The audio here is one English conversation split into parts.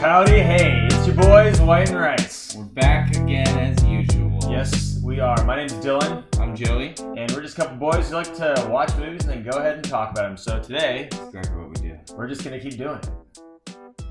Howdy, hey, it's your boys, White and Rice. We're back again as usual. Yes, we are. My name's Dylan. I'm Joey. And we're just a couple boys who like to watch movies and then go ahead and talk about them. So today, That's exactly what we do. we're just going to keep doing it.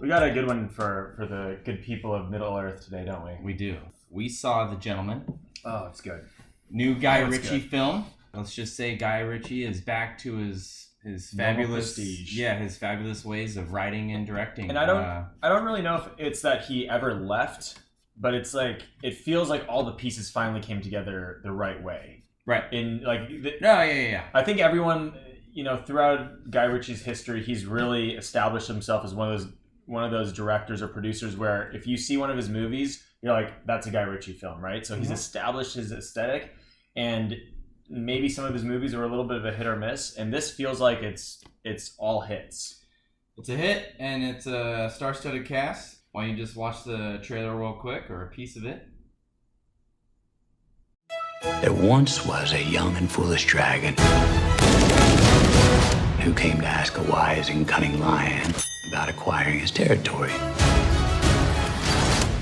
We got a good one for the good people of Middle Earth today, don't we? We do. We saw The Gentleman. Oh, it's good. New Guy Ritchie good. film. Let's just say Guy Ritchie is back to his fabulous prestige. Yeah, his fabulous ways of writing and directing. And I don't really know if it's that he ever left, but it's like it feels like all the pieces finally came together the right way. Right. Yeah. I think everyone, throughout Guy Ritchie's history, he's really established himself as one of those directors or producers where if you see one of his movies, you're like, that's a Guy Ritchie film, right? So he's established his aesthetic, and maybe some of his movies are a little bit of a hit or miss, and this feels like it's all hits. It's a hit, and it's a star-studded cast. Why don't you just watch the trailer real quick, or a piece of it? There once was a young and foolish dragon who came to ask a wise and cunning lion about acquiring his territory.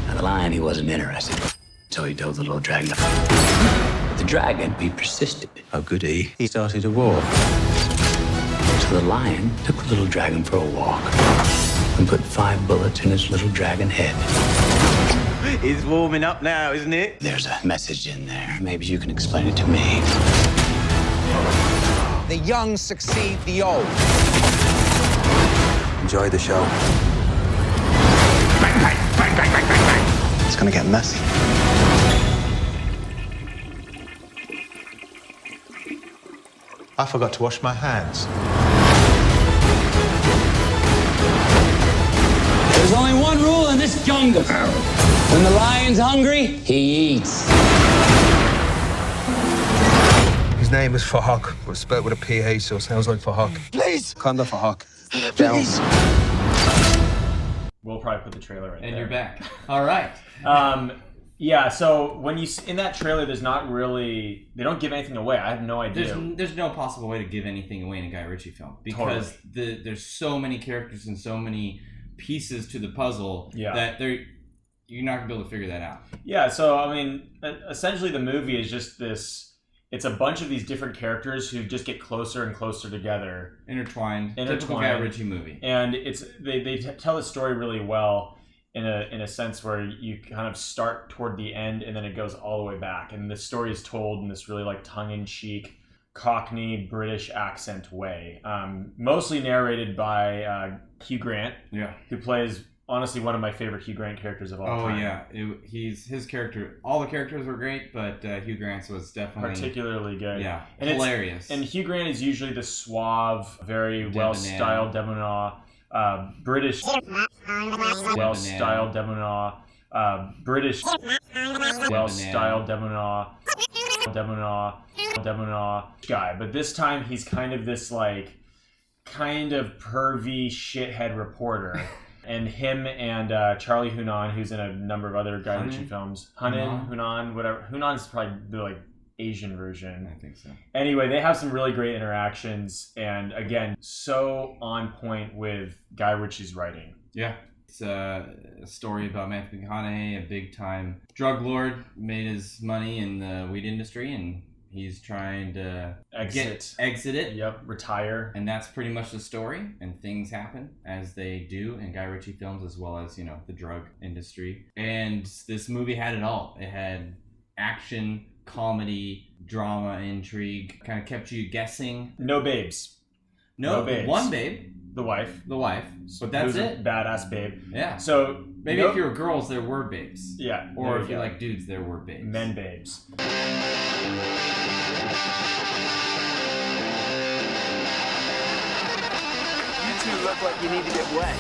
Now, the lion, he wasn't interested, so he told the little dragon to But the dragon, he persisted. Oh, goody. He started a war. So the lion took the little dragon for a walk and put 5 bullets in his little dragon head. It's warming up now, isn't it? There's a message in there. Maybe you can explain it to me. The young succeed the old. Enjoy the show. Bang, bang, bang, bang, bang, bang, bang. It's gonna get messy. I forgot to wash my hands. There's only one rule in this jungle. When the lion's hungry, he eats. His name is Fahak, but spelled with a PH, so it sounds like Fahak. Please! Kanda Fahak. Please. We'll probably put the trailer right there. And you're back. All right. Yeah, so when in that trailer, there's not really, they don't give anything away. I have no idea. There's no possible way to give anything away in a Guy Ritchie film because there's so many characters and so many pieces to the puzzle that you're not gonna be able to figure that out. Yeah, so I mean, essentially the movie is just this. It's a bunch of these different characters who just get closer and closer together, Intertwined. Typical Guy Ritchie movie. And they tell the story really well in a sense where you kind of start toward the end and then it goes all the way back, and the story is told in this really like tongue-in-cheek Cockney British accent way, mostly narrated by Hugh Grant, who plays honestly one of my favorite Hugh Grant characters of all time. Oh yeah, his character. All the characters were great, but Hugh Grant's was definitely particularly good. Yeah, and hilarious. And Hugh Grant is usually the suave, very well-styled debonair, British well-styled debonair, British well-styled debonair guy. But this time he's kind of this kind of pervy shithead reporter. And him and Charlie Hunnam, who's in a number of other Guy Ritchie films. Hunnam, whatever. Hunnam's probably the Asian version. I think so. Anyway, they have some really great interactions, and again, so on point with Guy Ritchie's writing. Yeah. It's a story about Matthew McConaughey, a big-time drug lord, made his money in the weed industry, and he's trying to exit it. Yep, retire. And that's pretty much the story, and things happen as they do in Guy Ritchie films, as well as, the drug industry. And this movie had it all. It had action, comedy, drama, intrigue, kind of kept you guessing. No babes. No babes. One babe. The wife. But that's it. A badass babe. Yeah. So maybe if you were girls, there were babes. Yeah. Or if you like dudes, there were babes. Men babes. You two look like you need to get wet.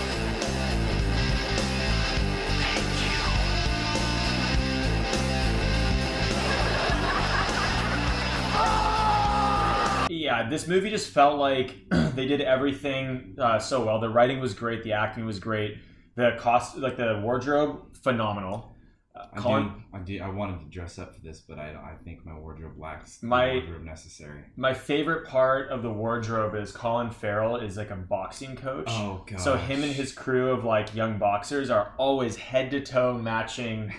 Yeah, this movie just felt like they did everything so well. The writing was great, the acting was great, the cost, the wardrobe, phenomenal. I wanted to dress up for this, but I think my wardrobe lacks the wardrobe necessary. My favorite part of the wardrobe is Colin Farrell is like a boxing coach. Oh god! So him and his crew of like young boxers are always head to toe matching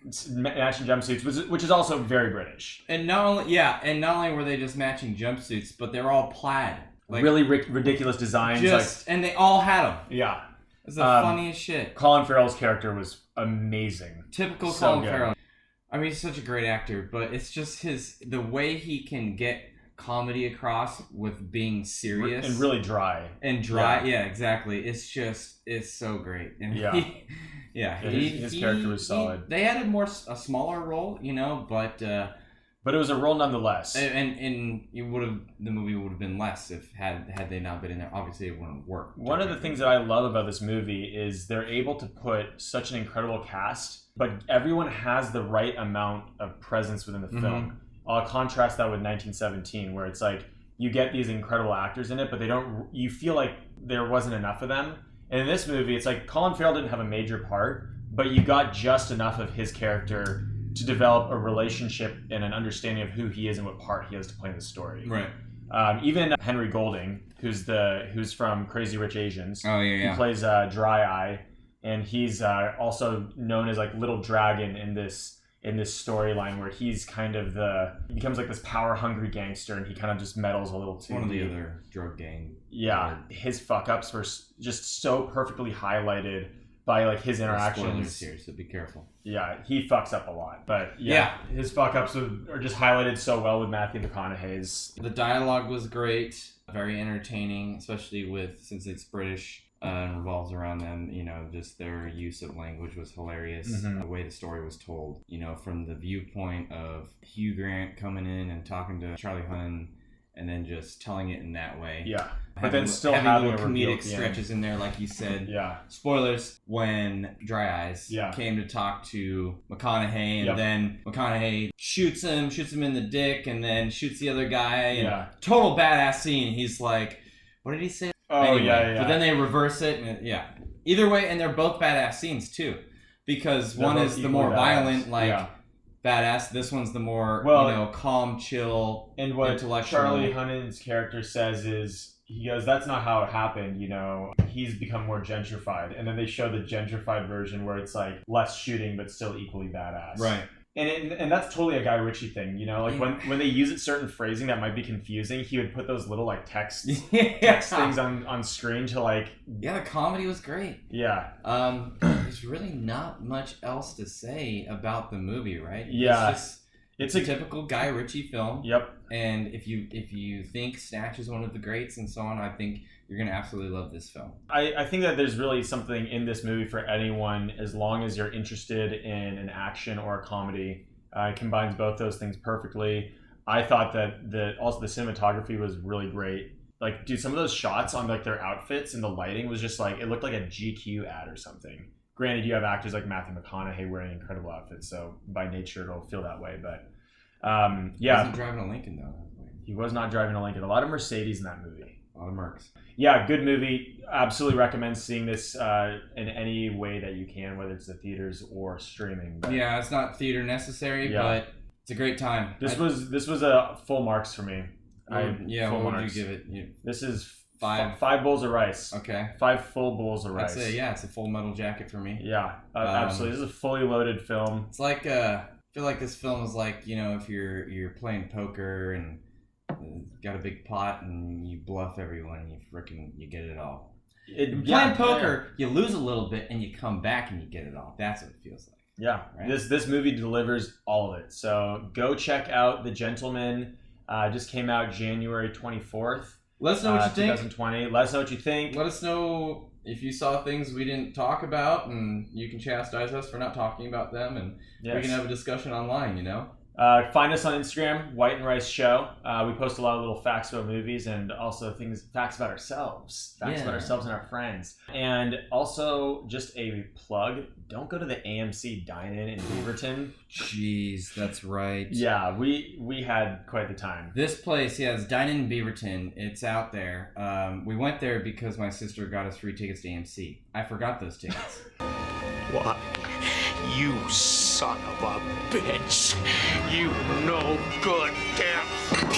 jumpsuits, which is also very British. And not only were they just matching jumpsuits, but they're all plaid. Like, really ridiculous designs. And they all had them. Yeah. It's the funniest shit. Colin Farrell's character was amazing. Typical Colin Farrell. I mean, he's such a great actor, but it's just the way he can get comedy across with being serious. And really dry. Yeah, exactly. It's so great. And his character was solid. They had a smaller role, but it was a role nonetheless. And the movie would have been less if had they not been in there. Obviously, it wouldn't work. One of the things that I love about this movie is they're able to put such an incredible cast, but everyone has the right amount of presence within the film. I'll contrast that with 1917, where it's like you get these incredible actors in it, but you feel like there wasn't enough of them. And in this movie, it's like Colin Farrell didn't have a major part, but you got just enough of his character to develop a relationship and an understanding of who he is and what part he has to play in the story. Right. Even Henry Golding, who's from Crazy Rich Asians. Oh yeah. He plays Dry Eye, and he's also known as like Little Dragon in this storyline where he's kind of he becomes like this power hungry gangster, and he kind of just meddles a little too. One of the other drug gang. Yeah, his fuck ups were just so perfectly highlighted by like his interactions. Spoilers here, so be careful. Yeah, he fucks up a lot, but his fuck ups are just highlighted so well with Matthew McConaughey's. The dialogue was great, very entertaining, especially since it's British and revolves around them. Just their use of language was hilarious. The way the story was told, from the viewpoint of Hugh Grant coming in and talking to Charlie Hunnam, and then just telling it in that way. Yeah. But then still having little comedic stretches in there, like you said. Yeah. Spoilers, when Dry Eyes came to talk to McConaughey, and then McConaughey shoots him in the dick, and then shoots the other guy. And total badass scene. He's like, what did he say? Oh, anyway, yeah. But then they reverse it, and either way, and they're both badass scenes too. Because one is the more violent, badass. This one's the more, calm, chill, and what intellectual. Charlie Hunnam's character says is, he goes, that's not how it happened, he's become more gentrified. And then they show the gentrified version where it's like less shooting, but still equally badass. Right. And that's totally a Guy Ritchie thing, when they use certain phrasing that might be confusing, he would put those little like text things on screen to like. Yeah, the comedy was great. Yeah. There's really not much else to say about the movie, right? Yeah. It's a typical Guy Ritchie film. Yep. And if you think Snatch is one of the greats and so on, I think you're going to absolutely love this film. I think that there's really something in this movie for anyone, as long as you're interested in an action or a comedy. It combines both those things perfectly. I thought that also the cinematography was really great. Like, dude, some of those shots on like their outfits and the lighting was just like, it looked like a GQ ad or something. Granted, you have actors like Matthew McConaughey wearing incredible outfits, so by nature it'll feel that way. But He wasn't driving a Lincoln though. He was not driving a Lincoln. A lot of Mercedes in that movie. A lot of Mercs. Yeah, good movie. Absolutely recommend seeing this in any way that you can, whether it's the theaters or streaming. But yeah, it's not theater necessary, but it's a great time. This was a full marks for me. What would you give it? This is five bowls of rice. Okay. 5 full bowls of rice. I'd say, it's a Full Metal Jacket for me. Yeah, absolutely. This is a fully loaded film. It's like I feel like this film is like, if you're playing poker and got a big pot and you bluff everyone, you get it all. Playing poker, you lose a little bit and you come back and you get it all. That's what it feels like. Yeah, right? This movie delivers all of it. So go check out The Gentleman. Just came out January 24th. Let us know what you think. 2020. Let us know what you think. Let us know if you saw things we didn't talk about, and you can chastise us for not talking about them, and we can have a discussion online, Find us on Instagram, White and Rice Show. We post a lot of little facts about movies and also facts about ourselves. Facts about ourselves and our friends. And also, just a plug, don't go to the AMC Dine-In in Beaverton. Jeez, that's right. Yeah, we had quite the time. This place, it's Dine-In in Beaverton. It's out there. We went there because my sister got us free tickets to AMC. I forgot those tickets. What? You son of a bitch. You no good damn son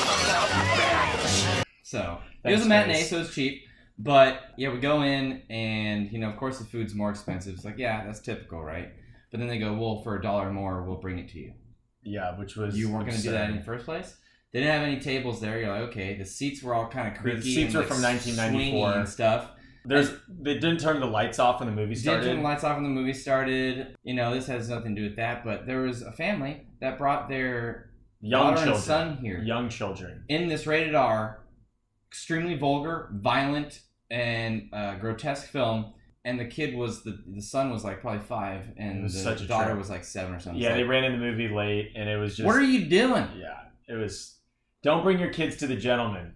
of a bitch. So it was a matinee, so it was cheap. But yeah, we go in and, you know, of course the food's more expensive. It's like, yeah, that's typical, right? But then they go, well, for $1 more, we'll bring it to you. Yeah, which was you weren't going to do that in the first place. They didn't have any tables there. You're like, okay, the seats were all kind of creaky. The seats and, were from 1994 and stuff. They didn't turn the lights off when the movie started. Didn't turn the lights off when the movie started. You know, this has nothing to do with that. But there was a family that brought their young daughter children, and son here. Young children. In this rated R, extremely vulgar, violent, and grotesque film. And the kid was the son was like probably 5, and the daughter was like 7 or something. Yeah, they ran in the movie late, and it was just. What are you doing? Yeah, it was. Don't bring your kids to the Gentleman.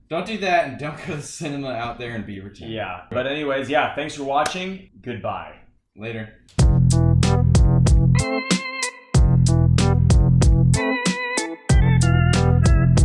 Don't do that, and don't go to the cinema out there in Beaverton. Yeah, but anyways, yeah. Thanks for watching. Goodbye. Later.